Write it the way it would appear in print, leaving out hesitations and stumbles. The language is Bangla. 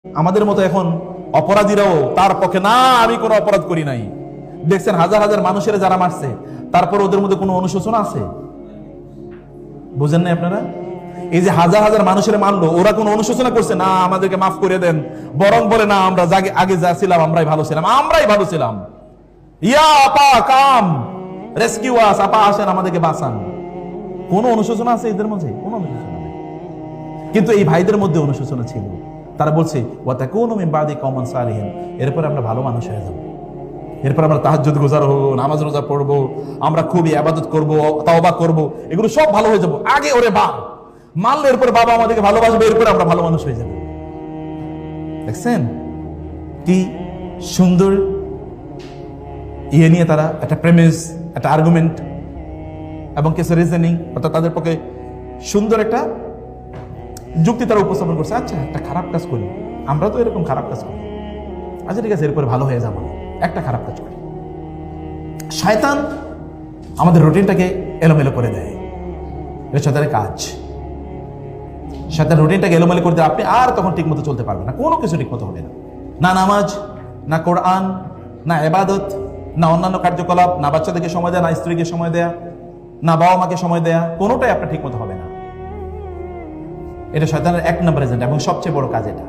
আমাদের মতো এখন অপরাধীরাও তার পক্ষে না, আমি কোনো অপরাধ করি নাই। দেখছেন হাজার হাজার মানুষের যারা মারছে, তারপর ওদের মধ্যে কোনো অনুশোচনা আছে? বুঝেন না আপনারা? এই যে হাজার হাজার মানুষের মারলো, ওরা কোনো অনুশোচনা করছে না আমাদেরকে মাফ করে দেন, বরং বলে না আমরা আগে যা ছিলাম আমরাই ভালো ছিলাম, আমরাই ভালো ছিলাম, ইয়া আপা কাম রেস্কিউ আস, আপা আসেন আমাদেরকে বাঁচান। কোন অনুশোচনা আছে এদের মধ্যে? কোন অনুশোচনা নেই। কিন্তু এই ভাইদের মধ্যে অনুশোচনা ছিল। তারা বলছে ওয়াতাকুনু মিন বাদি কওমান সালিহিন, এরপর আমরা ভালো মানুষ হয়ে যাব, এরপর আমরা তাহাজ্জুদ গুজার হব, নামাজ রোজা পড়বো, আমরা খুবই ইবাদত করব, তাওবা করব, এগুলো সব ভালো হয়ে যাব। আগে ওরে বাপ মানলে এরপর বাবা আমাদেরকে ভালোবাসবে, এরপর আমরা ভালো মানুষ হয়ে যাব। দেখছেন কি সুন্দর ইয়ে নিয়ে তারা একটা প্রেমিস, একটা আর্গুমেন্ট এবং কিছু রিজনিং, অর্থাৎ তাদের পক্ষে সুন্দর একটা যুক্তি তারা উপস্থাপন করছে। আচ্ছা একটা খারাপ কাজ করি, আমরা তো এরকম খারাপ কাজ করি, আচ্ছা ঠিক আছে এরপরে ভালো হয়ে যাবো, একটা খারাপ কাজ করি। শয়তান আমাদের রুটিনটাকে এলোমেলো করে দেয়, এটা শয়তানের কাজ। শয়তান রুটিনটাকে এলোমেলো করে দেয়, আপনি আর তখন ঠিক মতো চলতে পারবেন না, কোনো কিছু ঠিক মতো হবে না, না নামাজ, না কোরআন, না ইবাদত, না অন্যান্য কার্যকলাপ, না বাচ্চাদেরকে সময় দেয়া, না স্ত্রীকে সময় দেয়া, না বাবা মাকে সময় দেয়া, কোনোটাই আপনার ঠিক মতো হবে না। এটা শয়তানের এক নম্বর এজেন্ডা এবং সবচেয়ে বড় কাজ এটা।